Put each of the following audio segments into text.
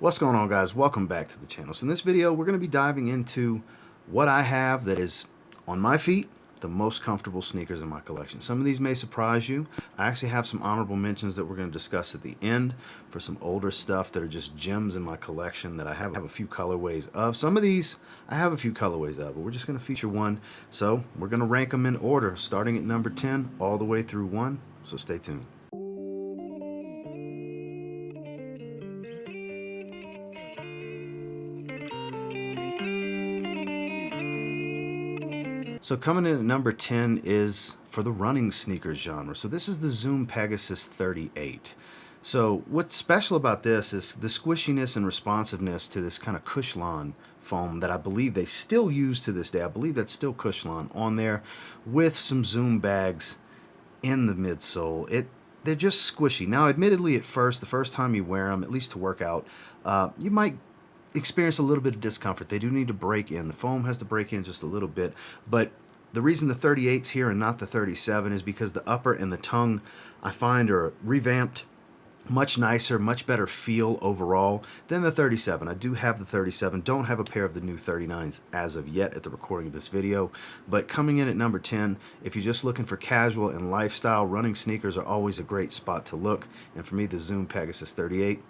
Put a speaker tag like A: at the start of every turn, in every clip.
A: What's going on, guys? Welcome back to the channel. So in this video we're going to be diving into what I have that is on my feet the most comfortable sneakers in my collection. Some of these may surprise you. I actually have some honorable mentions that we're going to discuss at the end for some older stuff that are just gems in my collection that I have a few colorways of. Some of these I have a few colorways of, but we're just going to feature one. So we're going to rank them in order, starting at number 10 all the way through 1. So stay tuned. So coming in at number 10 is for the running sneakers genre. So this is the Zoom Pegasus 38. So what's special about this is the squishiness and responsiveness to this kind of Cushlon foam that I believe they still use to this day. I believe that's still Cushlon on there with some Zoom bags in the midsole. They're just squishy. Now, admittedly, the first time you wear them, at least to work out, you might experience a little bit of discomfort. They do need to break in. The foam has to break in just a little bit, but the reason the 38's here and not the 37 is because the upper and the tongue I find are revamped, much nicer, much better feel overall than the 37. I do have the 37, don't have a pair of the new 39s as of yet at the recording of this video, but coming in at number 10, if you're just looking for casual and lifestyle, running sneakers are always a great spot to look, and for me, the Zoom Pegasus 38,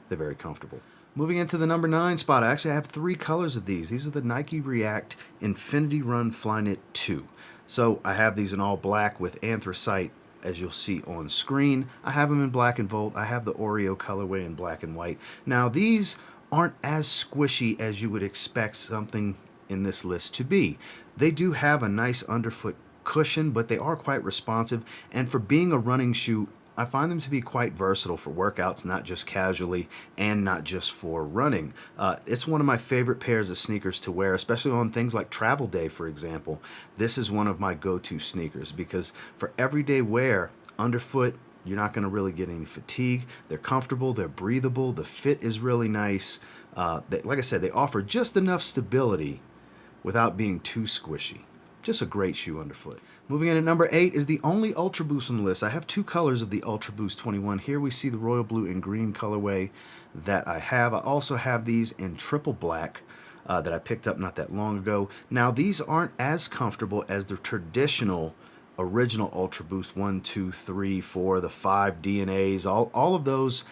A: they're very comfortable. Moving into the number 9 spot, I actually have 3 colors of these. These are the Nike React Infiniti Run Flyknit 2. So I have these in all black with anthracite, as you'll see on screen. I have them in black and Volt. I have the Oreo colorway in black and white. Now these aren't as squishy as you would expect something in this list to be. They do have a nice underfoot cushion, but they are quite responsive. And for being a running shoe, I find them to be quite versatile for workouts, not just casually and not just for running. It's one of my favorite pairs of sneakers to wear, especially on things like travel day, for example. This is one of my go-to sneakers because for everyday wear, underfoot, you're not going to really get any fatigue. They're comfortable, they're breathable, the fit is really nice. Like I said, they offer just enough stability without being too squishy. Just a great shoe underfoot. Moving in at number 8 is the only Ultraboost on the list. I have 2 colors of the Ultraboost 21. Here we see the royal blue and green colorway that I have. I also have these in triple black that I picked up not that long ago. Now these aren't as comfortable as the traditional original Ultraboost 1, 2, 3, 4, the 5 DNAs, all of those.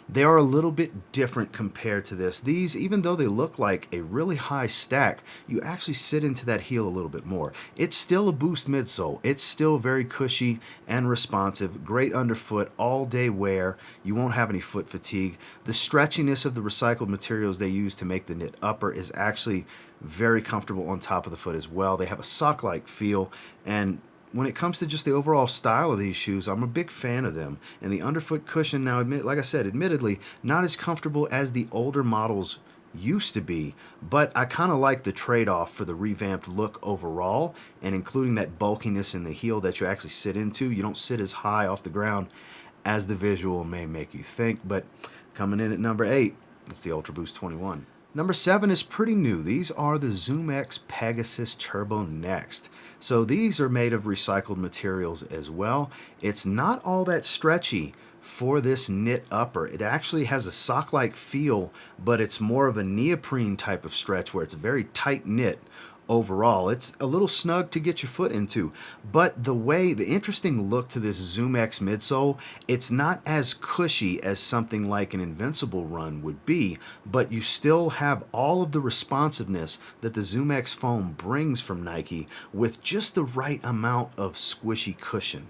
A: They are a little bit different compared to this. These, even though they look like a really high stack, you actually sit into that heel a little bit more. It's still a Boost midsole. It's still very cushy and responsive. Great underfoot, all day wear. You won't have any foot fatigue. The stretchiness of the recycled materials they use to make the knit upper is actually very comfortable on top of the foot as well. They have a sock-like feel, and when it comes to just the overall style of these shoes, I'm a big fan of them. And the underfoot cushion now, like I said, admittedly, not as comfortable as the older models used to be, but I kind of like the trade-off for the revamped look overall, and including that bulkiness in the heel that you actually sit into. You don't sit as high off the ground as the visual may make you think, but coming in at number 8, it's the Ultraboost 21. Number 7 is pretty new. These are the ZoomX Pegasus Turbo Next. So these are made of recycled materials as well. It's not all that stretchy for this knit upper. It actually has a sock-like feel, but it's more of a neoprene type of stretch where it's very tight knit overall. It's a little snug to get your foot into, but the interesting look to this ZoomX midsole, it's not as cushy as something like an Invincible run would be, but you still have all of the responsiveness that the ZoomX foam brings from Nike with just the right amount of squishy cushion.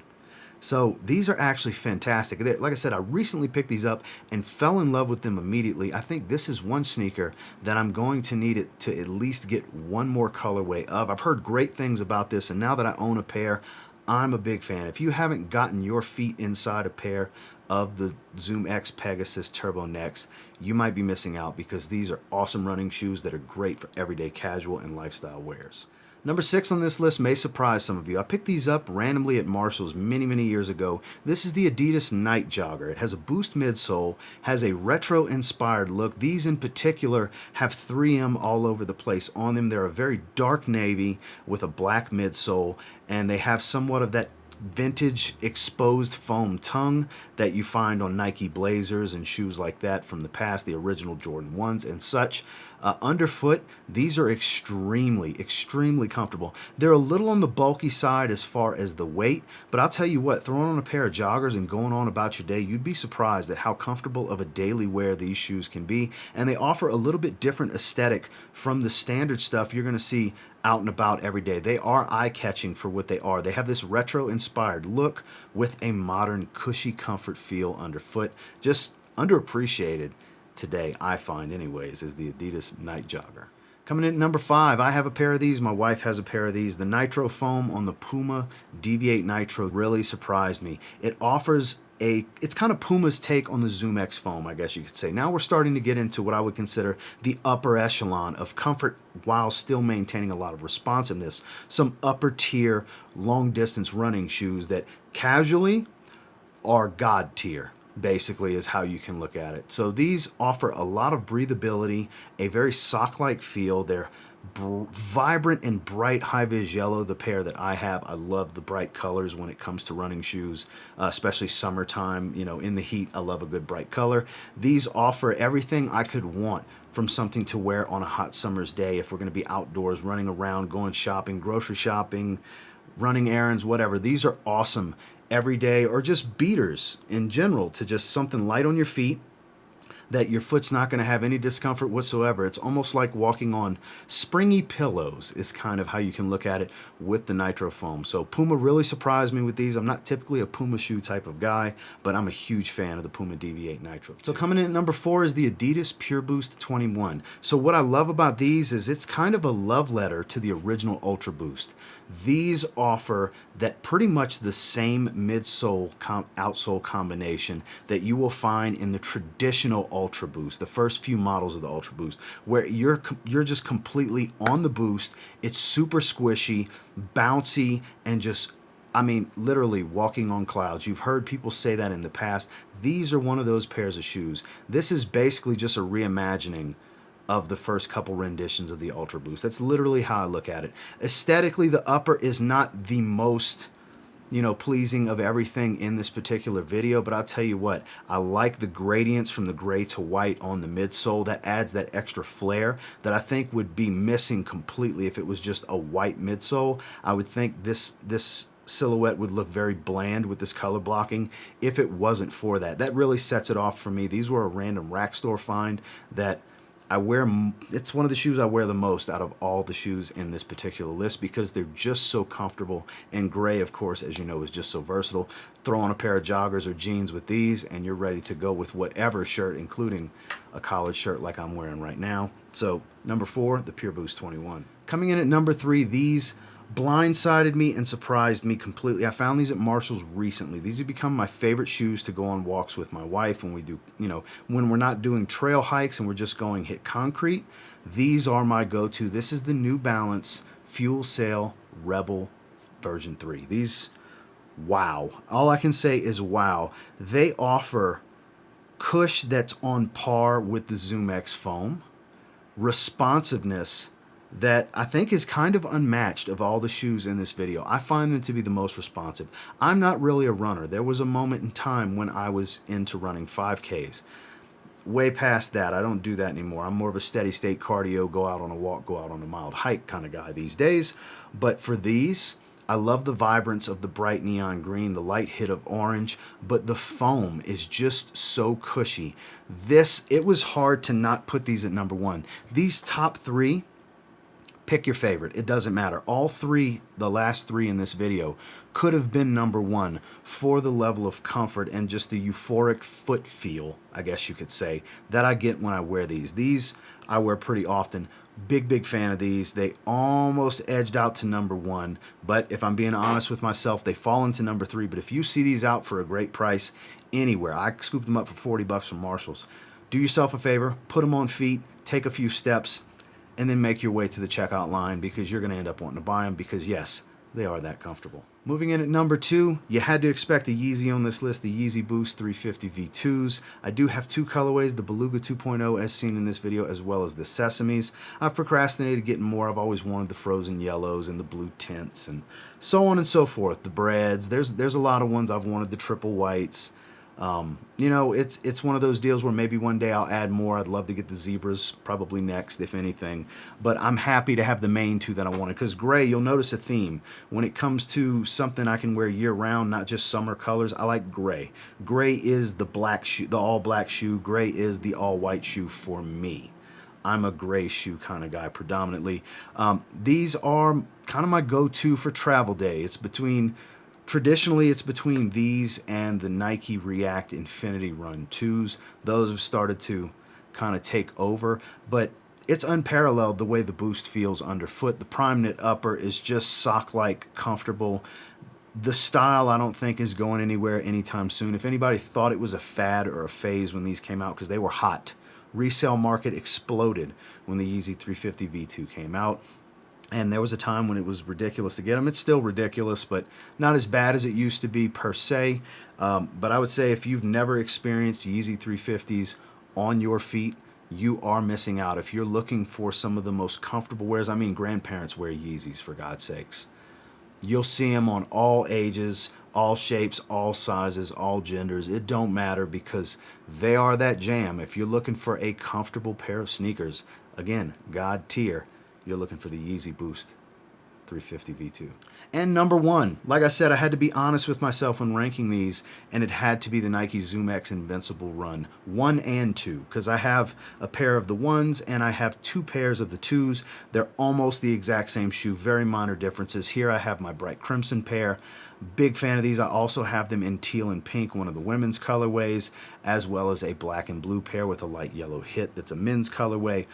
A: So these are actually fantastic. Like I said, I recently picked these up and fell in love with them immediately. I think this is one sneaker that I'm going to need it to at least get one more colorway of. I've heard great things about this, and now that I own a pair, I'm a big fan. If you haven't gotten your feet inside a pair of the ZoomX Pegasus Turbo Next, you might be missing out because these are awesome running shoes that are great for everyday casual and lifestyle wears. Number 6 on this list may surprise some of you. I picked these up randomly at Marshall's many years ago. This is the Adidas Nite Jogger. It has a Boost midsole, has a retro-inspired look. These in particular have 3M all over the place on them. They're a very dark navy with a black midsole, and they have somewhat of that vintage exposed foam tongue that you find on Nike Blazers and shoes like that from the past, the original Jordan 1s and such. Underfoot, these are extremely, extremely comfortable. They're a little on the bulky side as far as the weight, but I'll tell you what, throwing on a pair of joggers and going on about your day, you'd be surprised at how comfortable of a daily wear these shoes can be, and they offer a little bit different aesthetic from the standard stuff you're going to see out and about every day. They are eye-catching for what they are. They have this retro-inspired look with a modern, cushy comfort feel underfoot. Just underappreciated today, I find anyways, is the Adidas Nite Jogger. Coming in at number 5, I have a pair of these. My wife has a pair of these. The Nitro foam on the Puma Deviate Nitro really surprised me. It offers it's kind of Puma's take on the ZoomX foam, I guess you could say. Now we're starting to get into what I would consider the upper echelon of comfort while still maintaining a lot of responsiveness. Some upper tier, long distance running shoes that casually are God tier, basically, is how you can look at it. So these offer a lot of breathability, a very sock-like feel. They're vibrant and bright high-vis yellow, the pair that I have. I love the bright colors when it comes to running shoes, especially summertime. You know, in the heat, I love a good bright color. These offer everything I could want from something to wear on a hot summer's day if we're going to be outdoors, running around, going shopping, grocery shopping, running errands, whatever. These are awesome every day, or just beaters in general, to just something light on your feet that your foot's not going to have any discomfort whatsoever. It's almost like walking on springy pillows is kind of how you can look at it with the Nitro foam. So Puma really surprised me with these. I'm not typically a Puma shoe type of guy, but I'm a huge fan of the Puma Deviate Nitro. So coming in at number 4 is the Adidas Pureboost 21. So what I love about these is it's kind of a love letter to the original Ultraboost. These offer that pretty much the same midsole outsole combination that you will find in the traditional Ultraboost, the first few models of the Ultraboost, where you're just completely on the boost. It's super squishy, bouncy, and just, I mean, literally walking on clouds. You've heard people say that in the past. These are one of those pairs of shoes. This is basically just a reimagining of the first couple renditions of the Ultraboost. That's literally how I look at it. Aesthetically, the upper is not the most, pleasing of everything in this particular video, but I'll tell you what, I like the gradients from the gray to white on the midsole. That adds that extra flair that I think would be missing completely if it was just a white midsole. I would think this silhouette would look very bland with this color blocking if it wasn't for that. That really sets it off for me. These were a random rack store find that I wear. It's one of the shoes I wear the most out of all the shoes in this particular list because they're just so comfortable. And gray, of course, as you know, is just so versatile. Throw on a pair of joggers or jeans with these and you're ready to go with whatever shirt, including a collared shirt like I'm wearing right now. So number 4, the Pureboost 21. Coming in at number 3, these blindsided me and surprised me completely. I found these at Marshall's recently. These have become my favorite shoes to go on walks with my wife when we do, when we're not doing trail hikes and we're just going hit concrete. These are my go-to. This is the New Balance FuelCell Rebel version 3. These, wow. All I can say is wow. They offer cush that's on par with the ZoomX foam, responsiveness that I think is kind of unmatched of all the shoes in this video. I find them to be the most responsive. I'm not really a runner. There was a moment in time when I was into running 5Ks. Way past that, I don't do that anymore. I'm more of a steady state cardio, go out on a walk, go out on a mild hike kind of guy these days. But for these, I love the vibrance of the bright neon green, the light hit of orange, but the foam is just so cushy. It was hard to not put these at number 1. These top 3, pick your favorite. It doesn't matter. All 3, the last 3 in this video, could have been number 1 for the level of comfort and just the euphoric foot feel, I guess you could say, that I get when I wear these. These I wear pretty often. Big fan of these. They almost edged out to number 1, but if I'm being honest with myself, they fall into number 3. But if you see these out for a great price anywhere, I scooped them up for $40 from Marshall's. Do yourself a favor, put them on feet, take a few steps, and then make your way to the checkout line because you're going to end up wanting to buy them because, yes, they are that comfortable. Moving in at number 2, you had to expect a Yeezy on this list, the Yeezy Boost 350 V2s. I do have 2 colorways, the Beluga 2.0 as seen in this video, as well as the Sesames. I've procrastinated getting more. I've always wanted the frozen yellows and the blue tints and so on and so forth. The breads, there's a lot of ones I've wanted, the triple whites. You know, it's one of those deals where maybe one day I'll add more. I'd love to get the zebras, probably next, if anything. But I'm happy to have the main 2 that I wanted. Because gray, you'll notice a theme. When it comes to something I can wear year-round, not just summer colors, I like gray. Gray is the black shoe, the all-black shoe. Gray is the all-white shoe for me. I'm a gray shoe kind of guy predominantly. These are kind of my go-to for travel day. Traditionally, it's between these and the Nike React Infiniti Run 2s. Those have started to kind of take over, but it's unparalleled the way the Boost feels underfoot. The Prime Knit upper is just sock-like comfortable. The style, I don't think, is going anywhere anytime soon. If anybody thought it was a fad or a phase when these came out, because they were hot, resale market exploded when the Yeezy 350 V2 came out. And there was a time when it was ridiculous to get them. It's still ridiculous, but not as bad as it used to be per se. But I would say if you've never experienced Yeezy 350s on your feet, you are missing out. If you're looking for some of the most comfortable wears, I mean, grandparents wear Yeezys, for God's sakes. You'll see them on all ages, all shapes, all sizes, all genders. It don't matter because they are that jam. If you're looking for a comfortable pair of sneakers, again, God tier, you're looking for the Yeezy Boost 350 V2. And number 1, like I said, I had to be honest with myself when ranking these, and it had to be the Nike ZoomX Invincible Run 1 and 2, because I have a pair of the 1s and I have 2 pairs of the 2s. They're almost the exact same shoe, very minor differences. Here I have my bright crimson pair. Big fan of these. I also have them in teal and pink, one of the women's colorways, as well as a black and blue pair with a light yellow hit that's a men's colorway.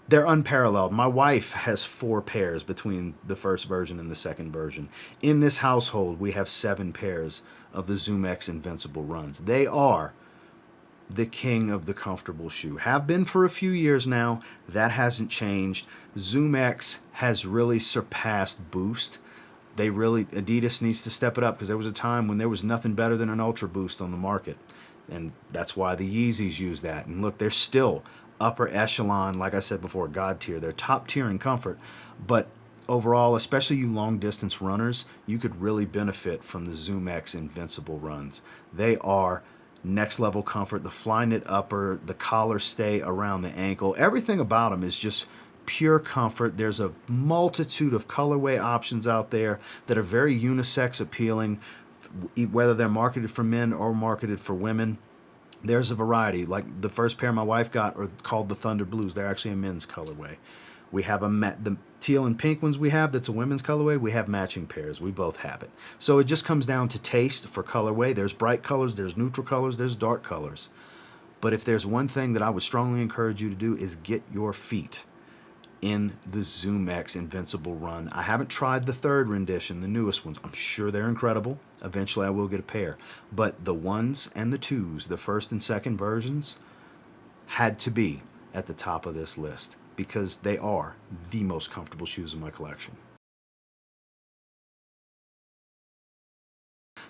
A: They're unparalleled. My wife has 4 pairs between the first version and the second version. In this household, we have 7 pairs of the ZoomX Invincible Runs. They are the king of the comfortable shoe. Have been for a few years now. That hasn't changed. ZoomX has really surpassed Boost. Adidas needs to step it up because there was a time when there was nothing better than an Ultraboost on the market. And that's why the Yeezys use that. And look, they're still upper echelon, like I said before, God tier. They're top tier in comfort, but overall, especially you long distance runners, you could really benefit from the ZoomX Invincible Runs. They are next level comfort. The Flyknit upper, the collar stay around the ankle, everything about them is just pure comfort. There's a multitude of colorway options out there that are very unisex appealing, whether they're marketed for men or marketed for women. There's a variety. Like the first pair my wife got are called the Thunder Blues. They're actually a men's colorway. We have the teal and pink ones we have, that's a women's colorway. We have matching pairs. We both have it. So it just comes down to taste for colorway. There's bright colors, there's neutral colors, there's dark colors. But if there's one thing that I would strongly encourage you to do is get your feet in the ZoomX Invincible Run. I haven't tried the third rendition, the newest ones. I'm sure they're incredible. Eventually I will get a pair. But the 1s and the 2s, the first and second versions, had to be at the top of this list because they are the most comfortable shoes in my collection.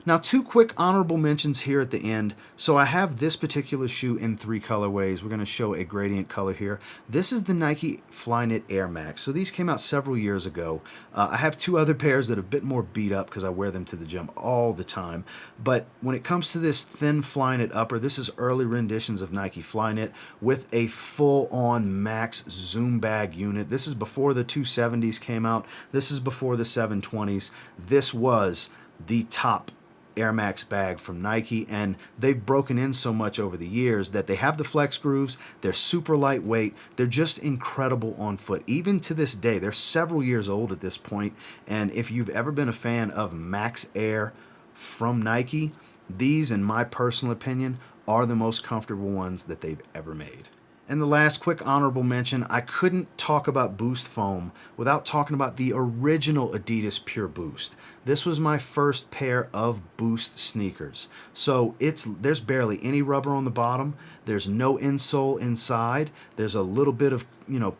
A: Now, 2 quick honorable mentions here at the end. So I have this particular shoe in 3 colorways. We're going to show a gradient color here. This is the Nike Flyknit Airmax. So these came out several years ago. I have 2 other pairs that are a bit more beat up because I wear them to the gym all the time. But when it comes to this thin Flyknit upper, this is early renditions of Nike Flyknit with a full-on max zoom bag unit. This is before the 270s came out. This is before the 720s. This was the top Airmax bag from Nike, and they've broken in so much over the years that they have the flex grooves. They're super lightweight. They're just incredible on foot. Even to this day, they're several years old at this point, and if you've ever been a fan of Max Air from Nike, these, in my personal opinion, are the most comfortable ones that they've ever made. And the last quick honorable mention, I couldn't talk about Boost Foam without talking about the original Adidas Pureboost. This was my first pair of Boost sneakers. So there's barely any rubber on the bottom. There's no insole inside. There's a little bit of,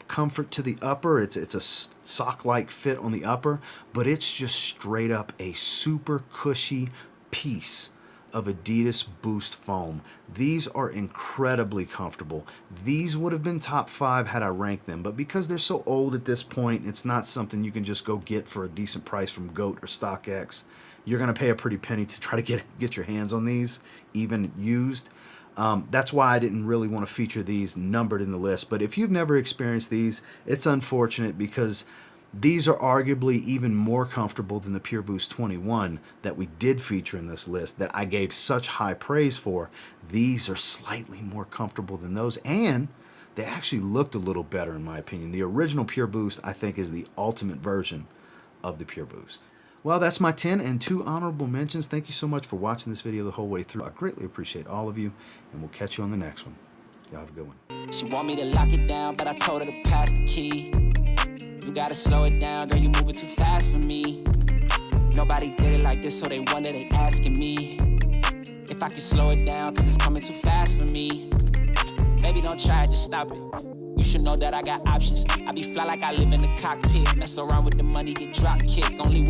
A: comfort to the upper. It's a sock-like fit on the upper, but it's just straight up a super cushy piece of Adidas Boost foam. These are incredibly comfortable. These would have been top 5 had I ranked them, but because they're so old at this point, it's not something you can just go get for a decent price from GOAT or StockX. You're going to pay a pretty penny to try to get your hands on these, even used. That's why I didn't really want to feature these numbered in the list, but if you've never experienced these, it's unfortunate because these are arguably even more comfortable than the Pureboost 21 that we did feature in this list that I gave such high praise for. These are slightly more comfortable than those, and they actually looked a little better in my opinion. The original Pureboost, I think, is the ultimate version of the Pureboost. Well, that's my 10 and 2 honorable mentions. Thank you so much for watching this video the whole way through. I greatly appreciate all of you, and we'll catch you on the next one. Y'all have a good one.
B: She want me to lock it down, but I told her to pass the key. You gotta slow it down, girl, you moving too fast for me. Nobody did it like this, so they wonder, they asking me if I can slow it down, cause it's coming too fast for me. Baby, don't try it, just stop it. You should know that I got options. I be fly like I live in the cockpit. Mess around with the money, get drop kick. Only